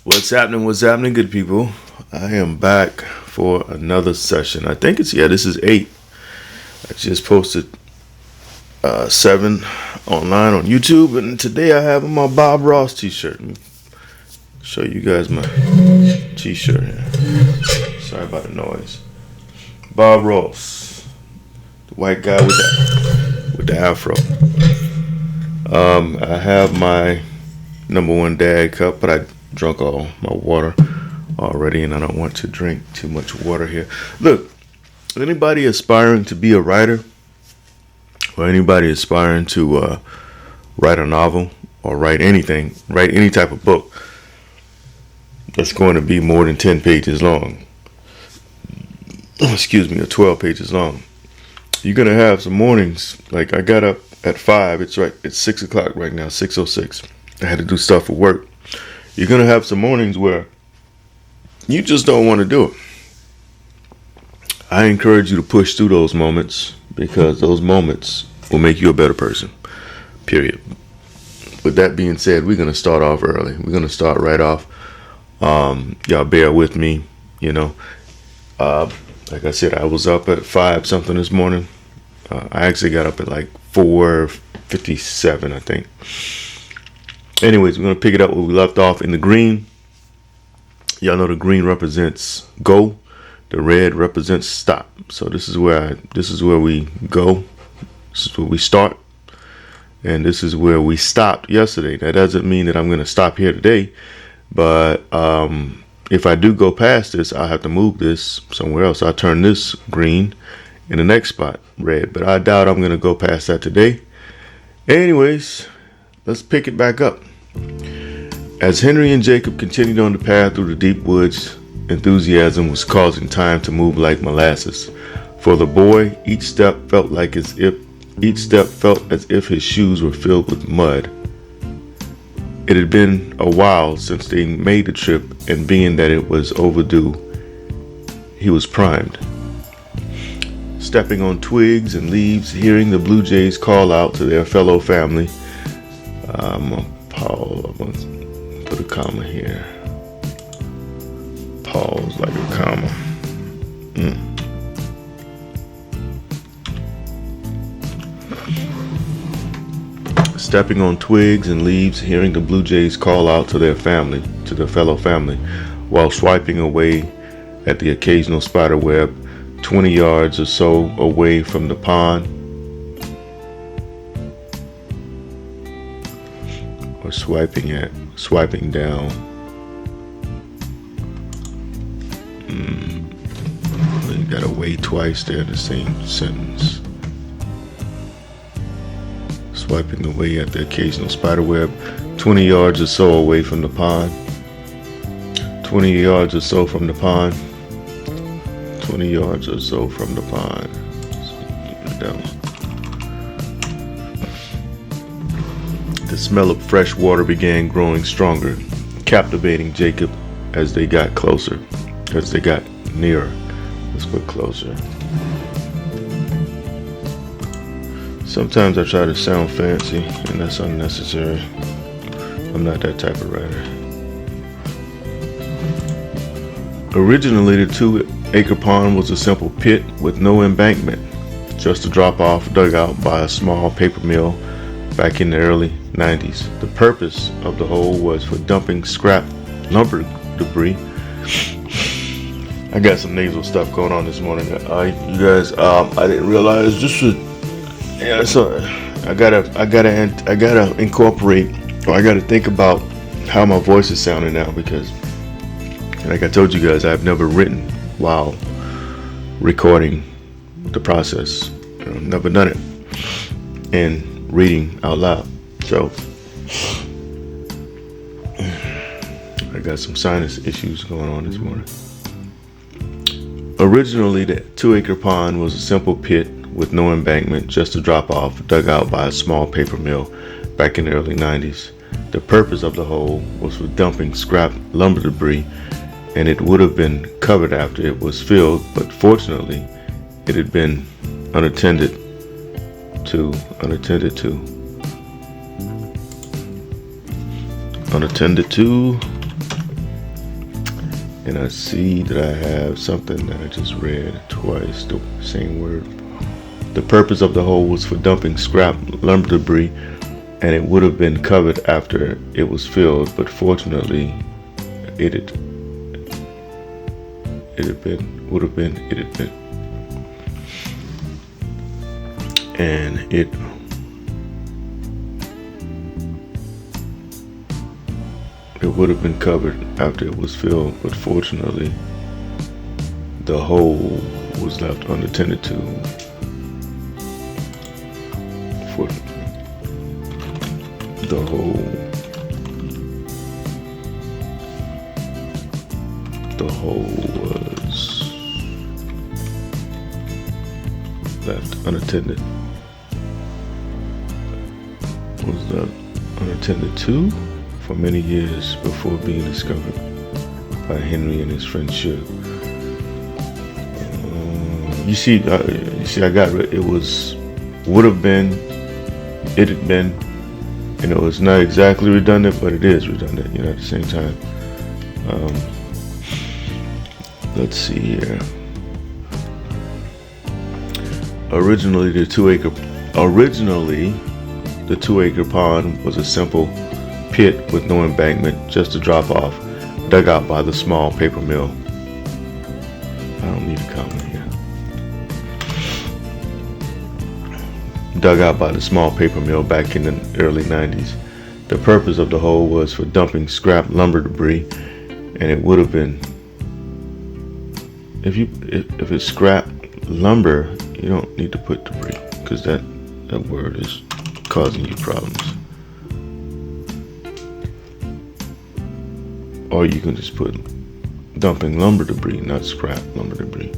What's happening? What's happening, good people? I am back for another session. I think this is 8. I just posted 7 online on YouTube, and today I have my Bob Ross t-shirt. Let me show you guys my t-shirt here. Sorry about the noise. Bob Ross, the white guy with the afro. I have my number one dad cup, but I drunk all my water already, and I don't want to drink too much water here. Look, anybody aspiring to be a writer, or anybody aspiring to write a novel, or write any type of book that's going to be more than 10 pages long, or 12 pages long, you're going to have some mornings. Like, I got up at 5. It's 6 o'clock right now, 6:06. I had to do stuff for work. You're going to have some mornings where you just don't want to do it. I encourage you to push through those moments, because those moments will make you a better person, period. With that being said, we're going to start off early. We're going to start right off. Y'all bear with me, like I said, I was up at 5 something this morning. I actually got up at like 4:57, I think. Anyways, we're going to pick it up where we left off in the green. Y'all know the green represents go. The red represents stop. So this is where we go. This is where we start. And this is where we stopped yesterday. That doesn't mean that I'm going to stop here today. But if I do go past this, I'll have to move this somewhere else. I'll turn this green in the next spot red. But I doubt I'm going to go past that today. Anyways, let's pick it back up. As Henry and Jacob continued on the path through the deep woods, enthusiasm was causing time to move like molasses. For the boy, each step felt as if his shoes were filled with mud. It had been a while since they made the trip, and being that it was overdue, he was primed. Stepping on twigs and leaves, hearing the blue jays call out to their fellow family. I'm going to put a comma here. Pause like a comma. Stepping on twigs and leaves, hearing the blue jays call out to their fellow family, while swiping away at the occasional spider web 20 yards or so away from the pond, or swiping down. You gotta wait twice there in the same sentence. Swiping away at the occasional spider web 20 yards or so away from the pond. 20 yards or so from the pond. 20 yards or so from the pond. The smell of fresh water began growing stronger, captivating Jacob as they got nearer. Let's put closer. Sometimes I try to sound fancy, and that's unnecessary. I'm not that type of writer. Originally, the 2-acre pond was a simple pit with no embankment, just a drop-off dugout by a small paper mill back in the early 90s. The purpose of the hole was for dumping scrap lumber debris. I got some nasal stuff going on this morning. You guys, I didn't realize this was. Yeah, so I gotta incorporate, or I gotta think about how my voice is sounding now, because, like I told you guys, I've never written while recording the process. I've never done it, and reading out loud. So I got some sinus issues going on this morning. Originally, the 2-acre pond was a simple pit with no embankment, just a drop-off dugout by a small paper mill back in the early 90s. The purpose of the hole was for dumping scrap lumber debris, and it would have been covered after it was filled, but fortunately, it had been unattended to. And I see that I have something that I just read twice, the same word. The purpose of the hole was for dumping scrap lumber debris, and it would have been covered after it was filled, but fortunately it had been, and it would have been covered after it was filled, but fortunately the hole was left unattended to. For the hole was left unattended. Was left unattended to for many years before being discovered by Henry and his friend Shug. You see, I got it. It was would have been, it had been. You know, it's not exactly redundant, but it is redundant. You know, at the same time. Let's see here. Originally, the 2 acre pond was a simple pit with no embankment, just a drop off, dug out by the small paper mill. I don't need a comment here. Dug out by the small paper mill back in the early 90s. The purpose of the hole was for dumping scrap lumber debris, and it would have been, if it's scrap lumber, you don't need to put debris, because that word is causing you problems. Or you can just put dumping lumber debris, not scrap lumber debris.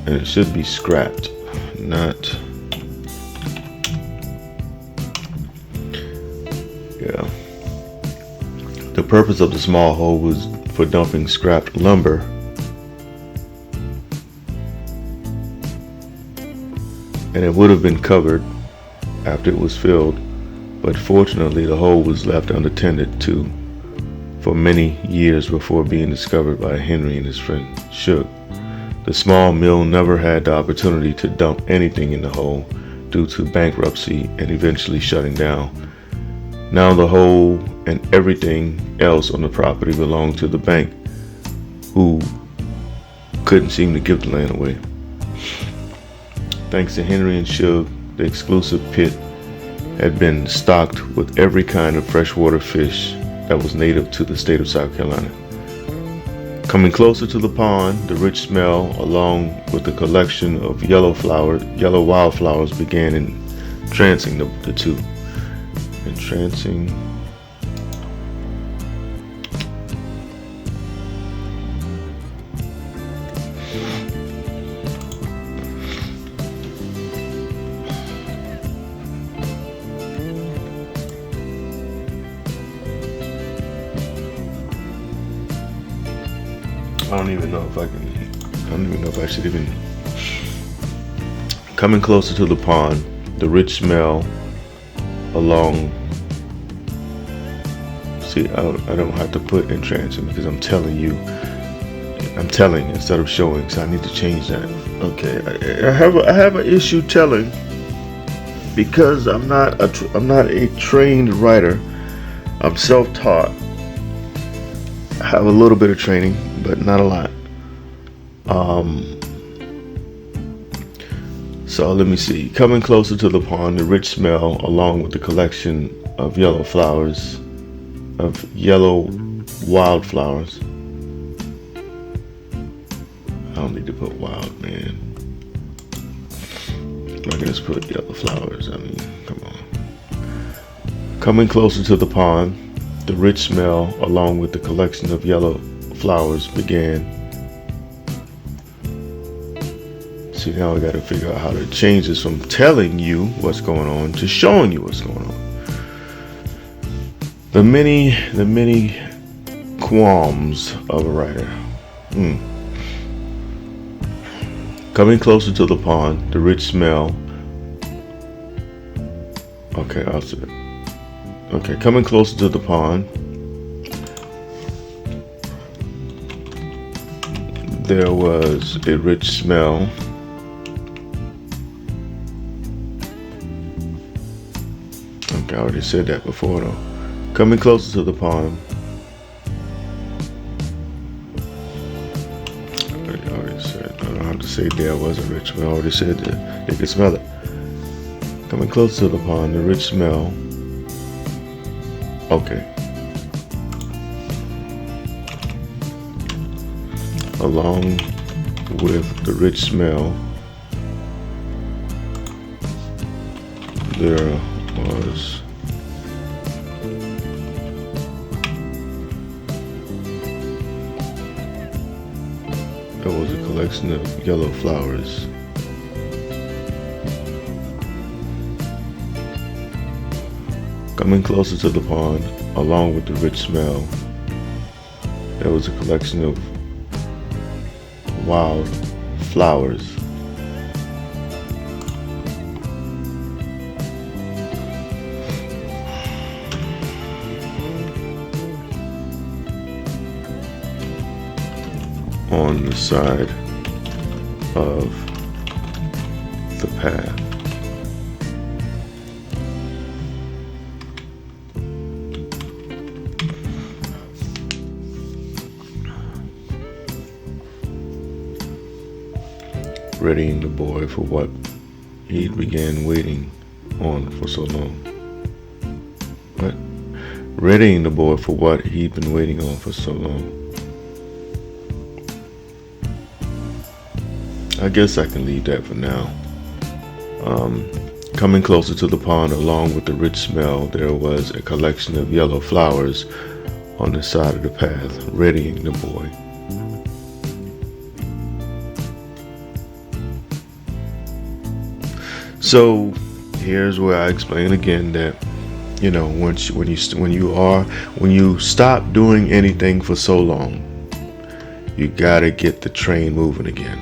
And it should be scrapped, not, yeah. The purpose of the small hole was for dumping scrapped lumber, and it would have been covered after it was filled, but fortunately the hole was left unattended to for many years before being discovered by Henry and his friend Shug. The small mill never had the opportunity to dump anything in the hole due to bankruptcy and eventually shutting down. Now the hole and everything else on the property belonged to the bank, who couldn't seem to give the land away. Thanks to Henry and Shug, the exclusive pit had been stocked with every kind of freshwater fish that was native to the state of South Carolina. Coming closer to the pond, the rich smell, along with the collection of yellow wildflowers, began entrancing the two. Entrancing. I don't even know if I should even. Coming closer to the pond, the rich smell along. See, I don't have to put entrancing because I'm telling instead of showing, so I need to change that. Okay, I have an issue telling because I'm not a trained writer. I'm self-taught. I have a little bit of training, but not a lot. So let me see. Coming closer to the pond, the rich smell, along with the collection of yellow wildflowers. I don't need to put wild, man. I can just put yellow flowers. I mean, come on. Coming closer to the pond, the rich smell, along with the collection of yellow flowers, began. See, now I got to figure out how to change this from telling you what's going on to showing you what's going on. The many qualms of a writer. Coming closer to the pond, the rich smell. Okay, I'll say it. Okay, coming closer to the pond, there was a rich smell. Okay, I already said that before though. Coming closer to the pond, I already said, I don't have to say there was a rich smell. I already said that they could smell it. Coming closer to the pond, the rich smell. Okay. Along with the rich smell, there was a collection of yellow flowers. Coming closer to the pond, along with the rich smell, there was a collection of wild flowers. On the side of the path. Readying the boy for what he'd began waiting on for so long. What? Readying the boy for what he'd been waiting on for so long. I guess I can leave that for now. Coming closer to the pond, along with the rich smell, there was a collection of yellow flowers on the side of the path, readying the boy. So here's where I explain again that, you know, when you stop doing anything for so long, you gotta get the train moving again.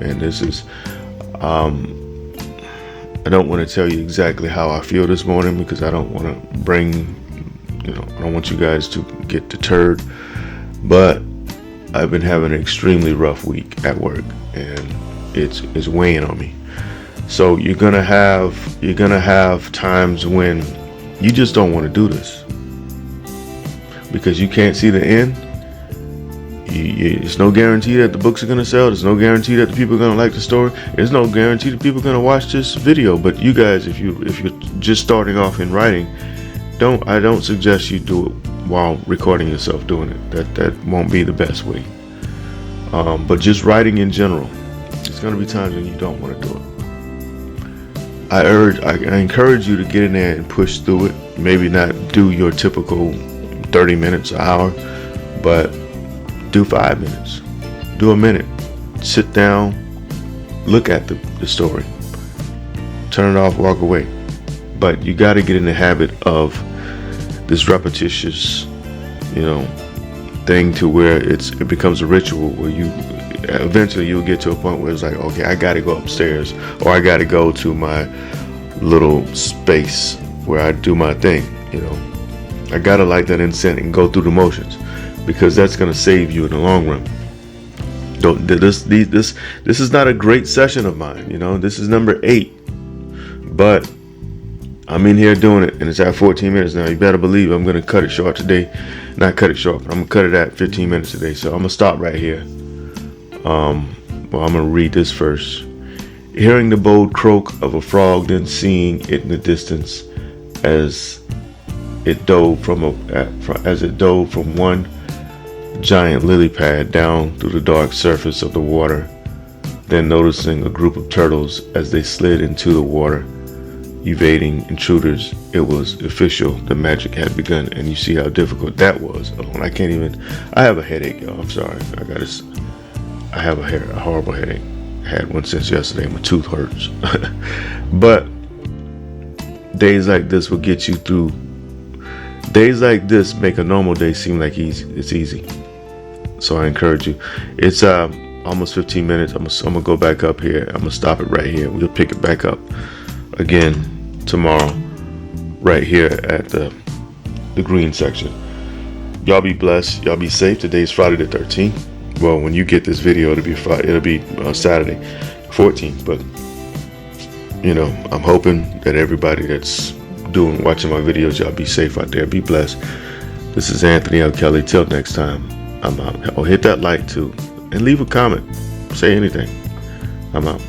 And this is, I don't want to tell you exactly how I feel this morning because I don't want to I don't want you guys to get deterred. But I've been having an extremely rough week at work, and it's weighing on me. So you're gonna have times when you just don't want to do this because you can't see the end. It's no guarantee that the books are going to sell. There's no guarantee that the people are going to like the story. There's no guarantee that people are going to watch this video. But you guys, if you're just starting off in writing, I don't suggest you do it while recording yourself doing it. That won't be the best way. But just writing in general, there's going to be times when you don't want to do it. I encourage you to get in there and push through it. Maybe not do your typical 30 minutes, an hour, but do 5 minutes, do a minute, sit down, look at the story, turn it off, walk away. But you got to get in the habit of this repetitious, thing to where it becomes a ritual where you'll get to a point where it's like, okay, I got to go upstairs, or I got to go to my little space where I do my thing. I got to light that incense and go through the motions, because that's going to save you in the long run. This is not a great session of mine. This is number 8, but I'm in here doing it, and it's at 14 minutes now. You better believe I'm going to cut it short today. Not cut it short, but I'm going to cut it at 15 minutes today. So I'm going to stop right here. I'm going to read this first. Hearing the bold croak of a frog, then seeing it in the distance as it dove from one giant lily pad down through the dark surface of the water, then noticing a group of turtles as they slid into the water, evading intruders. It was official. The magic had begun. And you see how difficult that was. I have a headache, y'all. I'm sorry. I have a horrible headache. I had one since yesterday. My tooth hurts. But days like this will get you through. Days like this make a normal day seem like it's easy. So I encourage you. It's almost 15 minutes. I'm gonna go back up here. I'm gonna stop it right here. We'll pick it back up again tomorrow. right here at the green section. Y'all be blessed. Y'all be safe. Today's Friday the 13th. Well, when you get this video, it'll be Saturday 14th. But you know, I'm hoping that everybody that's watching my videos, y'all be safe out there. Be blessed. This is Anthony L. Kelly. Till next time, I'm out. Oh, hit that like too, and leave a comment. Say anything. I'm out.